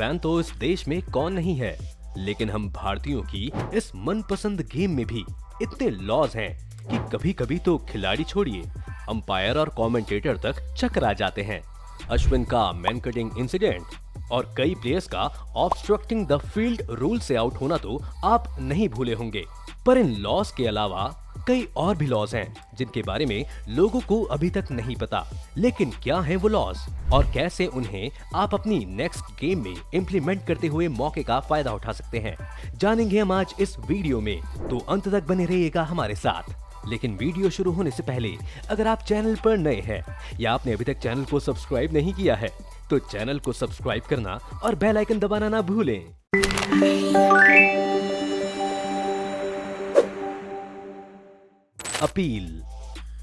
Fan तो इस देश में कौन नहीं है, लेकिन हम भारतीयों की इस मनपसंद गेम में भी इतने लॉज हैं कि कभी-कभी तो खिलाड़ी छोड़िए, अंपायर और कमेंटेटर तक चकरा जाते हैं। अश्विन का मैन कटिंग इंसिडेंट और कई प्लेयर्स का ऑब्स्ट्रक्टिंग द फील्ड रूल से आउट होना तो आप नहीं भूले होंगे, पर इन लॉज के अलावा कई और भी लॉज हैं जिनके बारे में लोगों को अभी तक नहीं पता। लेकिन क्या हैं वो लॉज और कैसे उन्हें आप अपनी नेक्स्ट गेम में इम्प्लीमेंट करते हुए मौके का फायदा उठा सकते हैं, जानेंगे हम आज इस वीडियो में, तो अंत तक बने रहिएगा हमारे साथ। लेकिन वीडियो शुरू होने से पहले अगर आप चैनल पर नए हैं या आपने अभी तक चैनल को सब्सक्राइब नहीं किया है तो चैनल को सब्सक्राइब करना और बेल आइकन दबाना ना भूलें। अपील।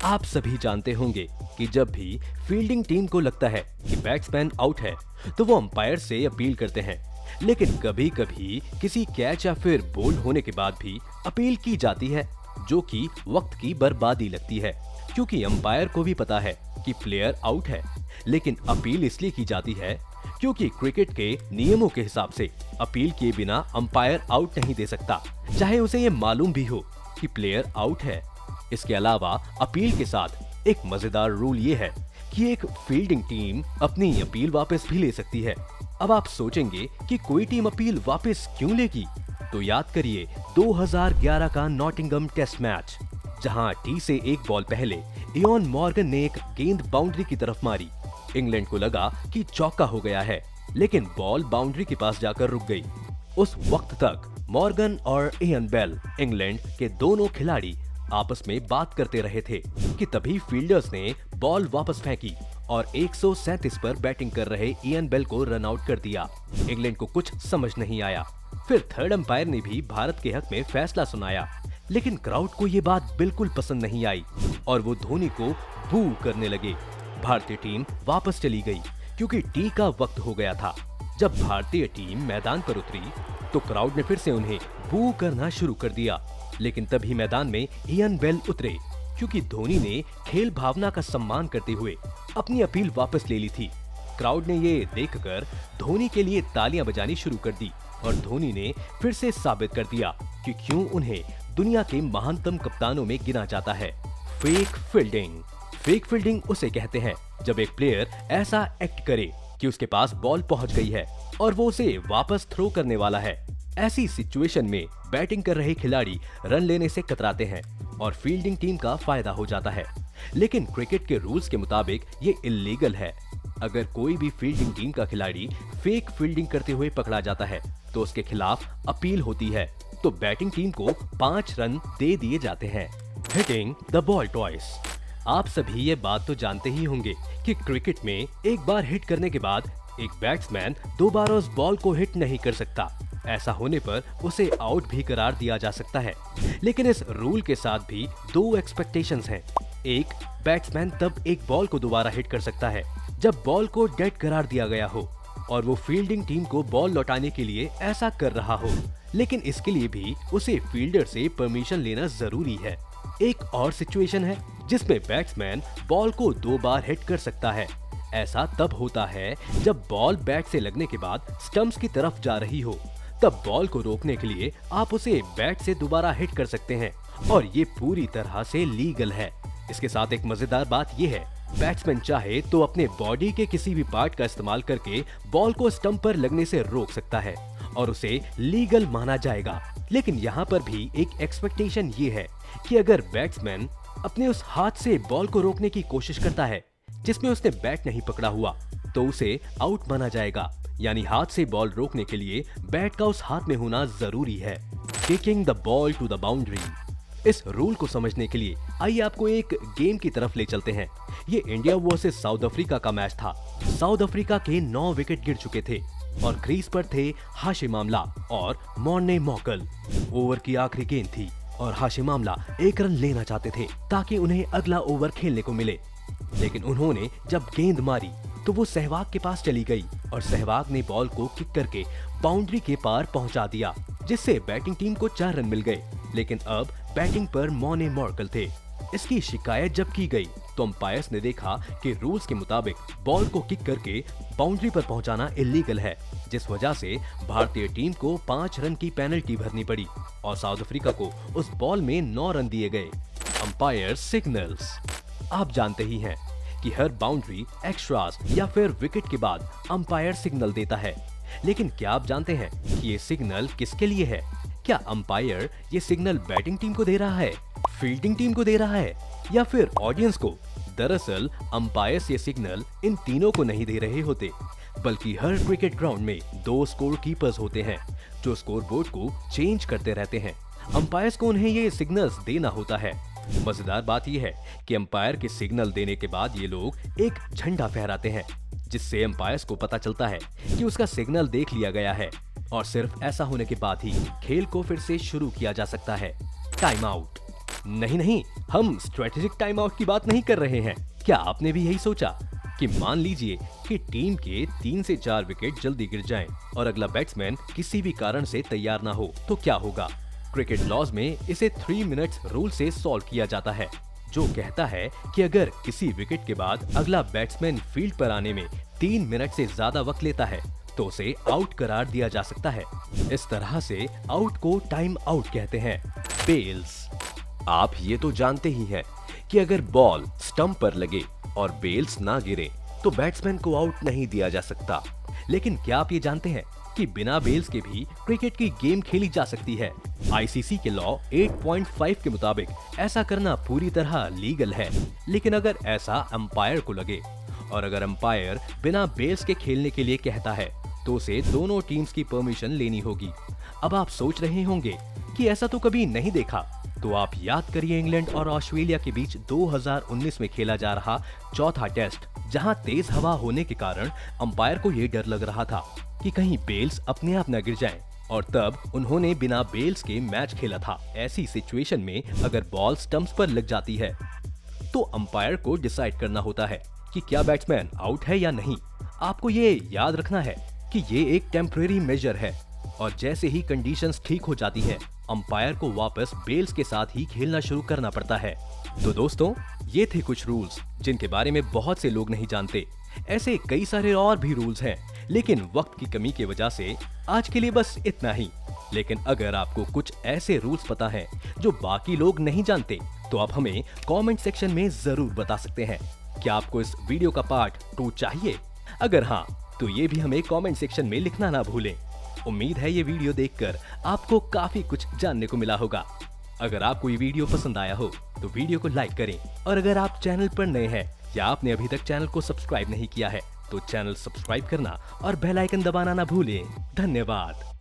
आप सभी जानते होंगे कि जब भी फील्डिंग टीम को लगता है कि बैट्समैन आउट है तो वो अंपायर से अपील करते हैं, लेकिन कभी-कभी किसी कैच या फिर बोल्ड होने के बाद भी अपील की जाती है, जो कि वक्त की बर्बादी लगती है, क्योंकि अंपायर को भी पता है कि प्लेयर आउट है। लेकिन अपील इसलिए की जाती है क्योंकि क्रिकेट के नियमों के हिसाब से अपील किए बिना अंपायर आउट नहीं दे सकता, चाहे उसे ये मालूम भी हो कि प्लेयर आउट है। इसके अलावा अपील के साथ एक मजेदार रूल ये है कि एक फील्डिंग टीम अपनी अपील वापस भी ले सकती है। अब आप सोचेंगे कि कोई टीम अपील वापस क्यों लेगी, तो याद करिए 2011 का नॉटिंघम टेस्ट मैच, जहां टी से एक बॉल पहले इयान मॉर्गन ने एक गेंद बाउंड्री की तरफ मारी। इंग्लैंड को लगा कि चौका हो गया है, लेकिन बॉल बाउंड्री के पास जाकर रुक गई। उस वक्त तक मॉर्गन और इयान बेल, इंग्लैंड के दोनों खिलाड़ी, आपस में बात करते रहे थे कि तभी फील्डर्स ने बॉल वापस फेंकी और 137 पर बैटिंग कर रहे इयान बेल को रन आउट कर दिया। इंग्लैंड को कुछ समझ नहीं आया। फिर थर्ड अंपायर ने भी भारत के हक में फैसला सुनाया, लेकिन क्राउड को ये बात बिल्कुल पसंद नहीं आई और वो धोनी को बू करने लगे। भारतीय टीम वापस चली गई क्योंकि टी का वक्त हो गया था। जब भारतीय टीम मैदान पर उतरी तो क्राउड ने फिर से उन्हें बू करना शुरू कर दिया, लेकिन तभी मैदान में इयान बेल उतरे, क्योंकि धोनी ने खेल भावना का सम्मान करते हुए अपनी अपील वापस ले ली थी। क्राउड ने ये देखकर धोनी के लिए तालियां बजानी शुरू कर दी और धोनी ने फिर से साबित कर दिया कि क्यों उन्हें दुनिया के महानतम कप्तानों में गिना जाता है। Fake fielding. फेक फील्डिंग उसे कहते हैं जब एक प्लेयर ऐसा एक्ट करे कि उसके पास बॉल पहुंच गई है और वो उसे वापस थ्रो करने वाला है। ऐसी सिचुएशन में बैटिंग कर रहे खिलाड़ी रन लेने से कतराते हैं और फील्डिंग टीम का फायदा हो जाता है, लेकिन क्रिकेट के रूल्स के मुताबिक ये इल्लीगल है। अगर कोई भी फील्डिंग टीम का खिलाड़ी फेक फील्डिंग करते हुए पकड़ा जाता है तो उसके खिलाफ अपील होती है, तो बैटिंग टीम को 5 रन दे दिए जाते हैं। Hitting the ball twice. आप सभी ये बात तो जानते ही होंगे कि क्रिकेट में एक बार हिट करने के बाद एक बैट्समैन दोबारा उस बॉल को हिट नहीं कर सकता। ऐसा होने पर उसे आउट भी करार दिया जा सकता है, लेकिन इस रूल के साथ भी 2 एक्सपेक्टेशंस हैं। एक, बैट्समैन तब एक बॉल को दोबारा हिट कर सकता है जब बॉल को डेड करार दिया गया हो और वो फील्डिंग टीम को बॉल लौटाने के लिए ऐसा कर रहा हो, लेकिन इसके लिए भी उसे फील्डर से परमिशन लेना जरूरी है। एक और सिचुएशन है जिसमें बैट्समैन बॉल को 2 बार हिट कर सकता है। ऐसा तब होता है जब बॉल बैट से लगने के बाद स्टंप्स की तरफ जा रही हो, तब बॉल को रोकने के लिए आप उसे बैट से दोबारा हिट कर सकते हैं और ये पूरी तरह से लीगल है। इसके साथ एक मजेदार बात ये है, बैट्समैन चाहे तो अपने बॉडी के किसी भी पार्ट का इस्तेमाल करके बॉल को स्टंप पर लगने से रोक सकता है और उसे लीगल माना जाएगा। लेकिन यहाँ पर भी एक एक्सपेक्टेशन ये है कि अगर बैट्समैन अपने उस हाथ से बॉल को रोकने की कोशिश करता है जिसमें उसने बैट नहीं पकड़ा हुआ, तो उसे आउट माना जाएगा। यानी हाथ से बॉल रोकने के लिए बैट का उस हाथ में होना जरूरी है। Kicking the ball to the boundary. इस रूल को समझने के लिए आइए आपको एक गेम की तरफ ले चलते हैं। ये इंडिया वर्सेस साउथ अफ्रीका का मैच था। साउथ अफ्रीका के 9 विकेट गिर चुके थे और क्रीज पर थे हाशिम आमला और मॉर्ने मॉकल। ओवर की आखिरी गेंद थी और हाशिम आमला 1 रन लेना चाहते थे ताकि उन्हें अगला ओवर खेलने को मिले, लेकिन उन्होंने जब गेंद मारी तो वो सहवाग के पास चली गई और सहवाग ने बॉल को किक करके बाउंड्री के पार पहुंचा दिया, जिससे बैटिंग टीम को 4 रन मिल गए। लेकिन अब बैटिंग पर मॉर्ने मॉर्कल थे इसकी शिकायत जब की गई तो अंपायर्स ने देखा कि रूल्स के मुताबिक बॉल को किक करके बाउंड्री पर पहुंचाना इलीगल है, जिस वजह से भारतीय टीम को 5 रन की पेनल्टी भरनी पड़ी और साउथ अफ्रीका को उस बॉल में 9 रन दिए गए। Umpire signals. आप जानते ही हैं कि हर बाउंड्री, एक्स्ट्रास या फिर विकेट के बाद अंपायर सिग्नल देता है, लेकिन क्या आप जानते हैं कि ये सिग्नल किसके लिए है? क्या अंपायर ये सिग्नल बैटिंग टीम को दे रहा है, फील्डिंग टीम को दे रहा है या फिर ऑडियंस को? दरअसल अंपायर्स ये सिग्नल इन तीनों को नहीं दे रहे होते, बल्कि हर क्रिकेट ग्राउंड में 2 स्कोर कीपर्स होते हैं जो स्कोर बोर्ड को चेंज करते रहते हैं। अंपायर्स को उन्हें ये सिग्नल्स देना होता है। मजेदार बात यह है कि अंपायर के सिग्नल देने के बाद ये लोग एक झंडा फहराते हैं, जिससे अंपायर्स को पता चलता है कि उसका सिग्नल देख लिया गया है और सिर्फ ऐसा होने के बाद ही खेल को फिर से शुरू किया जा सकता है। Time out. नहीं, हम स्ट्रेटेजिक टाइम आउट की बात नहीं कर रहे हैं। क्या आपने भी यही सोचा कि मान लीजिए कि टीम के 3 से 4 विकेट जल्दी गिर जाएं और अगला बैट्समैन किसी भी कारण से तैयार ना हो, तो क्या होगा? क्रिकेट लॉज में इसे 3 मिनट्स रूल से सॉल्व किया जाता है, जो कहता है कि अगर किसी विकेट के बाद अगला बैट्समैन फील्ड पर आने में 3 मिनट से ज्यादा वक्त लेता है तो उसे आउट करार दिया जा सकता है। इस तरह से आउट को टाइम आउट कहते हैं। बेल्स। आप ये तो जानते ही हैं कि अगर बॉल स्टंप पर लगे और बेल्स ना गिरे तो बैट्समैन को आउट नहीं दिया जा सकता। लेकिन क्या आप ये जानते हैं कि बिना बेल्स के भी क्रिकेट की गेम खेली जा सकती है? आईसीसी के लॉ 8.5 के मुताबिक ऐसा करना पूरी तरह लीगल है, लेकिन अगर ऐसा अंपायर को लगे और अगर अंपायर बिना बेल्स के खेलने के लिए कहता है तो उसे दोनों टीम्स की परमिशन लेनी होगी। अब आप सोच रहे होंगे कि ऐसा तो कभी नहीं देखा, तो आप याद करिए इंग्लैंड और ऑस्ट्रेलिया के बीच 2019 में खेला जा रहा चौथा टेस्ट, जहां तेज हवा होने के कारण अंपायर को ये डर लग रहा था कि कहीं बेल्स अपने आप न गिर जाएं, और तब उन्होंने बिना बेल्स के मैच खेला था। ऐसी सिचुएशन में अगर बॉल स्टंप्स पर लग जाती है तो अंपायर को डिसाइड करना होता है कि क्या बैट्समैन आउट है या नहीं। आपको ये याद रखना है कि ये एक टेम्परेरी मेजर है और जैसे ही कंडीशंस ठीक हो जाती हैं, अंपायर को वापस बेल्स के साथ ही खेलना शुरू करना पड़ता है। तो दोस्तों, ये थे कुछ रूल्स जिनके बारे में बहुत से लोग नहीं जानते। ऐसे कई सारे और भी रूल्स हैं, लेकिन वक्त की कमी की वजह से आज के लिए बस इतना ही। लेकिन अगर आपको कुछ ऐसे रूल्स पता है जो बाकी लोग नहीं जानते, तो आप हमें कमेंट सेक्शन में जरूर बता सकते हैं। क्या आपको इस वीडियो का पार्ट 2 चाहिए? अगर हाँ, तो ये भी हमें कमेंट सेक्शन में लिखना ना भूलें। उम्मीद है ये वीडियो देखकर आपको काफी कुछ जानने को मिला होगा। अगर आपको ये वीडियो पसंद आया हो तो वीडियो को लाइक करें, और अगर आप चैनल पर नए हैं या आपने अभी तक चैनल को सब्सक्राइब नहीं किया है तो चैनल सब्सक्राइब करना और बेल आइकन दबाना ना भूलें। धन्यवाद।